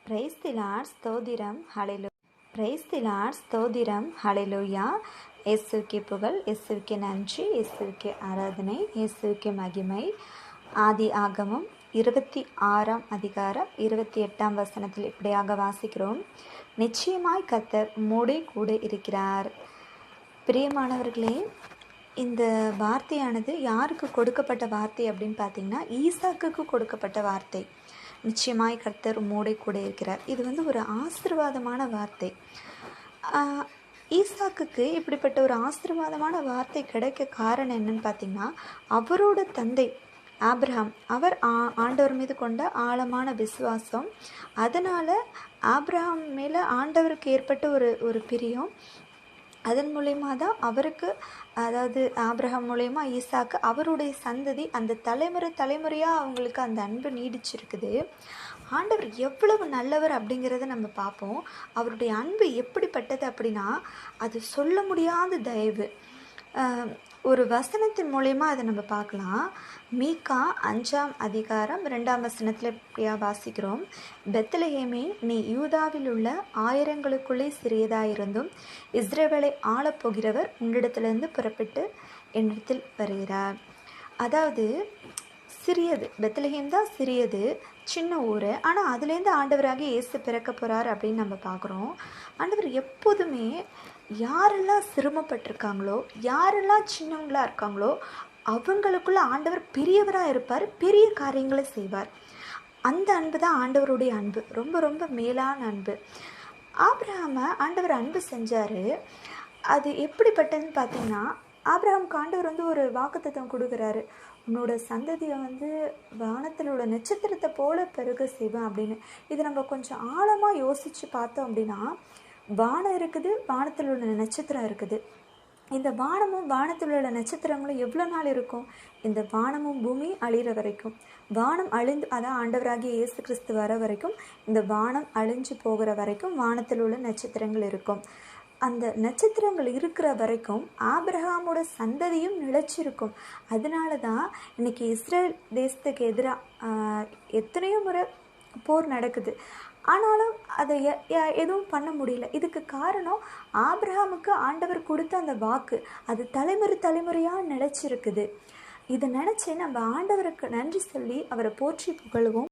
Praise the Lord, ஸ்தோத்திரம், ஹல்லேலூயா. Praise the Lord, ஸ்தோத்திரம், ஹல்லேலூயா. இயேசுவுக்கே புகழ், இயேசுவுக்கே நன்றி, இயேசுவுக்கே ஆராதனை, இயேசுவுக்கே மகிமை. ஆதி ஆகமம் 26 அதிகாரம் 28 வசனத்தில் இப்படியாக வாசிக்கிறோம். நிச்சயமாய் கர்த்தர் உம்மோடே கூட இருக்கிறார். பிரியமானவர்களே, இந்த வார்த்தையானது யாருக்கு கொடுக்கப்பட்ட வார்த்தை அப்படின்னு பார்த்தீங்கன்னா, ஈசாக்குக்கு கொடுக்கப்பட்ட வார்த்தை. நிச்சயமாய் கர்த்தர் உம்மோடே கூட இருக்கிறார். இது ஒரு ஆசீர்வாதமான வார்த்தை. ஈசாக்குக்கு இப்படிப்பட்ட ஒரு ஆசீர்வாதமான வார்த்தை கிடைக்க காரணம் என்னன்னு பார்த்தீங்கன்னா, அவரோட தந்தை ஆபிரகாம், அவர் ஆண்டவர் மீது கொண்ட ஆழமான விசுவாசம். அதனால் ஆபிரகாம் மேலே ஆண்டவருக்கு ஏற்பட்ட ஒரு பிரியம். அதன் மூலயமா தான் அவருக்கு, அதாவது ஆபிரகாம் மூலயமா ஈசாக்கு, அவருடைய சந்ததி, அந்த தலைமுறையாக அவங்களுக்கு அந்த அன்பு நீடிச்சிருக்குது. ஆண்டவர் எவ்வளவு நல்லவர் அப்படிங்கிறத நம்ம பார்ப்போம். அவருடைய அன்பு எப்படிப்பட்டது அப்படின்னா, அது சொல்ல முடியாத தயவு. ஒரு வசனத்தின் மூலயமா அதை நம்ம பார்க்கலாம். மீகா 5 அதிகாரம் 2 வசனத்தில் இப்படியா வாசிக்கிறோம். பெத்லெகேமே, நீ யூதாவில் உள்ள ஆயிரங்களுக்குள்ளே சிறியதாயிருந்தும் இஸ்ரவேலை ஆளப்போகிறவர் உன்னிடத்திலிருந்து புறப்பட்டு என்னிடத்தில் வருகிறார். அதாவது சிறியது, பெத்லெகேம் தான் சிறியது, சின்ன ஊர். ஆனால் அதுலேருந்து ஆண்டவராக இயேசு பிறக்க போகிறார் அப்படின்னு நம்ம பார்க்குறோம். ஆண்டவர் எப்போதுமே யாரெல்லாம் சிரமப்பட்டிருக்காங்களோ, யாரெல்லாம் சின்னவங்களாக இருக்காங்களோ, அவங்களுக்குள்ள ஆண்டவர் பெரியவராக இருப்பார், பெரிய காரியங்களை செய்வார். அந்த அன்பு தான் ஆண்டவருடைய அன்பு, ரொம்ப ரொம்ப மேலான அன்பு. ஆபிரகாமை ஆண்டவர் அன்பு செஞ்சார். அது எப்படிப்பட்டதுன்னு பார்த்தீங்கன்னா, ஆபிரகாமுக்கு ஆண்டவர் ஒரு வாக்குத்தத்தம் கொடுக்குறாரு. உன்னோட சந்ததியை வானத்தில் உள்ள நட்சத்திரத்தை போல பெருக செய்வேன் அப்படின்னு. இது நம்ம கொஞ்சம் ஆழமாக யோசித்து பார்த்தோம் அப்படின்னா, வானம் இருக்குது, வானத்தில் உள்ள நட்சத்திரம் இருக்குது. இந்த வானமும் வானத்தில் உள்ள நட்சத்திரங்களும் எவ்வளோ நாள் இருக்கும்? இந்த வானமும் பூமி அழிகிற வரைக்கும். வானம் அழிந்து, அதான் ஆண்டவராகிய இயேசு கிறிஸ்து வர வரைக்கும், இந்த வானம் அழிஞ்சு போகிற வரைக்கும் வானத்தில் உள்ள நட்சத்திரங்கள் இருக்கும். அந்த நட்சத்திரங்கள் இருக்கிற வரைக்கும் ஆபிரகாமோட சந்ததியும் நிலைச்சிருக்கும். அதனால தான் இன்னைக்கு இஸ்ரேல் தேசத்துக்கு எதிராக எத்தனையோ முறை போர் நடக்குது. ஆனாலும் அதை எதுவும் பண்ண முடியல. இதுக்கு காரணம் ஆபிரகாமுக்கு ஆண்டவர் கொடுத்த அந்த வாக்கு, அது தலைமுறையாக நிலைச்சிருக்குது. இதை நினச்சி நம்ம ஆண்டவருக்கு நன்றி சொல்லி அவரை போற்றி புகழுவோம்.